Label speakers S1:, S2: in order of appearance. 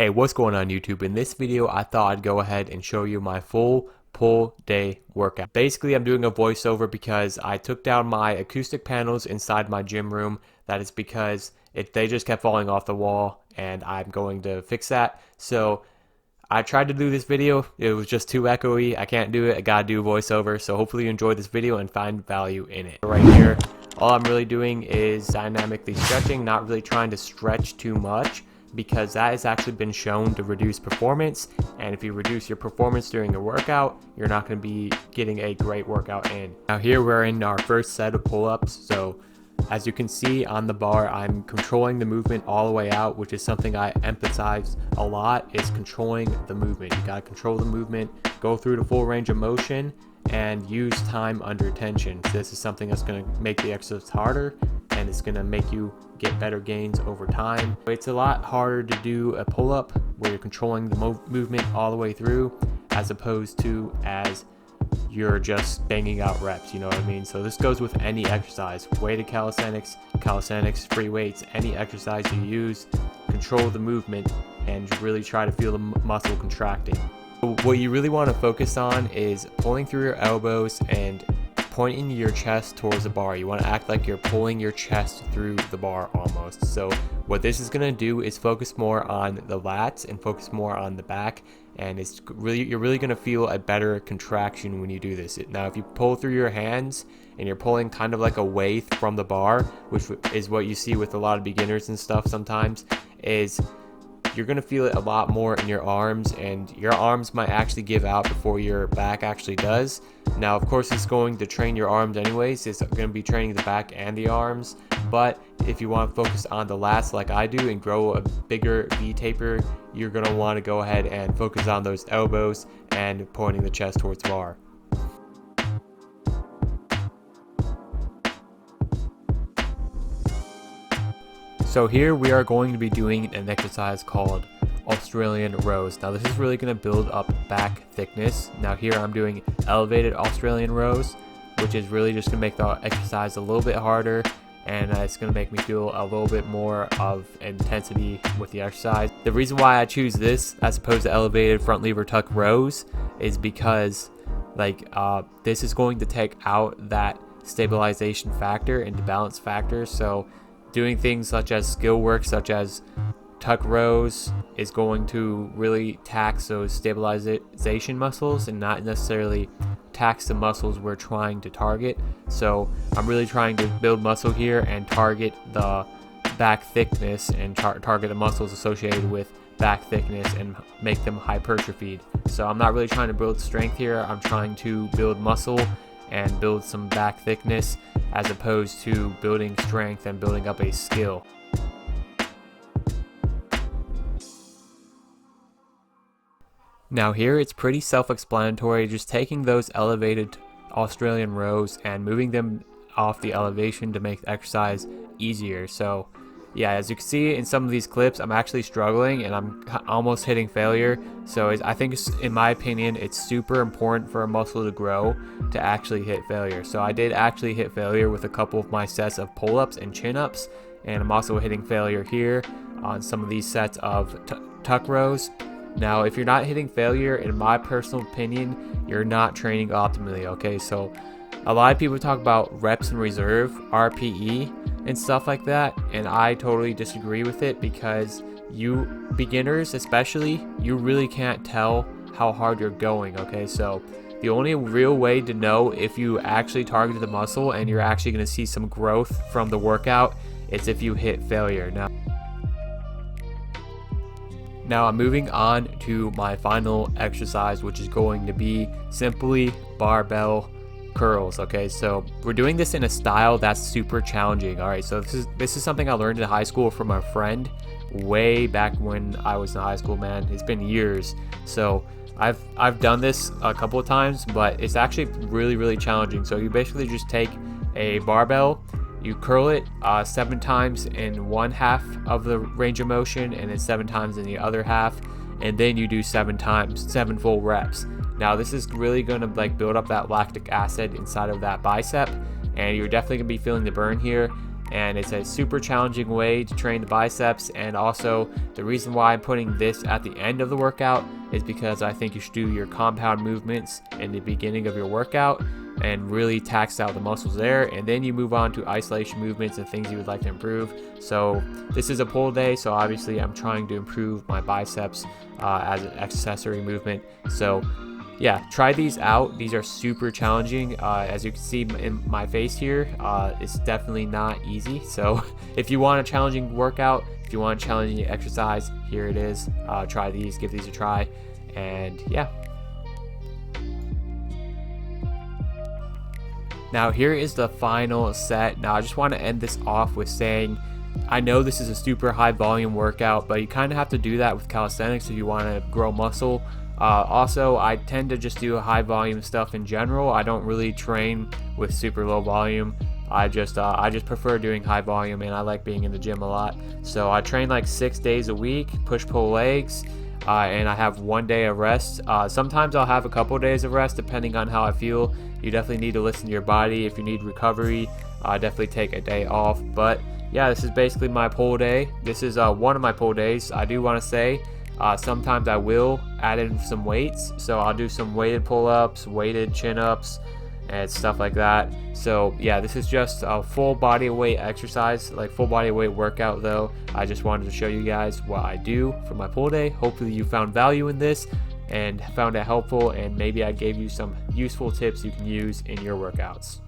S1: Hey, what's going on YouTube? In this video, I thought I'd go ahead and show you my full pull day workout. Basically, I'm doing a voiceover because I took down my acoustic panels inside my gym room. That is because they just kept falling off the wall, and I'm going to fix that. So I tried to do this video. It was just too echoey. I can't do it. I gotta do a voiceover. So hopefully you enjoy this video and find value in it. Right here, all I'm really doing is dynamically stretching, not really trying to stretch too much, because that has actually been shown to reduce performance, and if you reduce your performance during a workout, you're not going to be getting a great workout in. Now here we're in our first set of pull-ups. So as you can see on the bar, I'm controlling the movement all the way out, which is something I emphasize a lot, is controlling the movement. You got to control the movement, go through the full range of motion, and use time under tension. So this is something that's going to make the exercise harder, and it's going to make you get better gains over time. It's a lot harder to do a pull-up where you're controlling the movement all the way through, as opposed to as you're just banging out reps, you know what I mean? So this goes with any exercise, weighted calisthenics, free weights, any exercise you use, control the movement and really try to feel the muscle contracting. What you really want to focus on is pulling through your elbows and pointing your chest towards the bar. You want to act like you're pulling your chest through the bar almost. So what this is going to do is focus more on the lats and focus more on the back, and you're really going to feel a better contraction when you do this. Now if you pull through your hands and you're pulling kind of like away from the bar, which is what you see with a lot of beginners and stuff sometimes, is you're going to feel it a lot more in your arms, and your arms might actually give out before your back actually does. Now of course it's going to train your arms anyways, it's going to be training the back and the arms, but if you want to focus on the lats like I do and grow a bigger V taper, you're going to want to go ahead and focus on those elbows and pointing the chest towards the bar. So here we are going to be doing an exercise called Australian rows. Now this is really going to build up back thickness. Now here I'm doing elevated Australian rows, which is really just going to make the exercise a little bit harder, and it's going to make me feel a little bit more of intensity with the exercise. The reason why I choose this as opposed to elevated front lever tuck rows is because this is going to take out that stabilization factor and the balance factor. So doing things such as skill work, such as tuck rows, is going to really tax those stabilization muscles and not necessarily tax the muscles we're trying to target. So I'm really trying to build muscle here and target the back thickness and target the muscles associated with back thickness and make them hypertrophied. So I'm not really trying to build strength here, I'm trying to build muscle and build some back thickness, as opposed to building strength and building up a skill. Now here it's pretty self-explanatory, just taking those elevated Australian rows and moving them off the elevation to make the exercise easier. So yeah, as you can see in some of these clips, I'm actually struggling and I'm almost hitting failure. So I think, in my opinion, it's super important for a muscle to grow to actually hit failure. So I did actually hit failure with a couple of my sets of pull-ups and chin-ups, and I'm also hitting failure here on some of these sets of tuck rows. Now if you're not hitting failure, in my personal opinion, you're not training optimally, okay? So a lot of people talk about reps in reserve, RPE, and stuff like that, and I totally disagree with it, because you beginners especially, you really can't tell how hard you're going, okay? So the only real way to know if you actually targeted the muscle and you're actually going to see some growth from the workout is if you hit failure. Now I'm moving on to my final exercise, which is going to be simply barbell curls. Okay, so we're doing this in a style that's super challenging. All right, so this is something I learned in high school from a friend way back when I was in high school, man. It's been years. So I've done this a couple of times, but it's actually really challenging. So you basically just take a barbell, you curl it 7 times in one half of the range of motion and then 7 times in the other half, and then you do 7 full reps. Now this is really going to build up that lactic acid inside of that bicep, and you're definitely going to be feeling the burn here. and it's a super challenging way to train the biceps. And also the reason why I'm putting this at the end of the workout is because I think you should do your compound movements in the beginning of your workout and really tax out the muscles there, and then you move on to isolation movements and things you would like to improve. So this is a pull day, so obviously I'm trying to improve my biceps as an accessory movement. So yeah, try these out. These are super challenging. As you can see in my face here, it's definitely not easy. So if you want a challenging workout, if you want a challenging exercise, here it is. Try these, give these a try, and yeah. Now here is the final set. Now I just want to end this off with saying, I know this is a super high volume workout, but you kind of have to do that with calisthenics if you want to grow muscle. Also, I tend to just do high volume stuff in general. I don't really train with super low volume. I just prefer doing high volume, and I like being in the gym a lot. So I train like 6 days a week, push-pull legs, and I have 1 day of rest. Sometimes I'll have a couple days of rest depending on how I feel. You definitely need to listen to your body. If you need recovery, definitely take a day off. But yeah, this is basically my pull day. This is one of my pull days. I do want to say sometimes I will add in some weights. So I'll do some weighted pull-ups, weighted chin-ups, and stuff like that. So yeah, this is just a full body weight exercise, like full body weight workout though. I just wanted to show you guys what I do for my pull day. Hopefully you found value in this and found it helpful, and maybe I gave you some useful tips you can use in your workouts.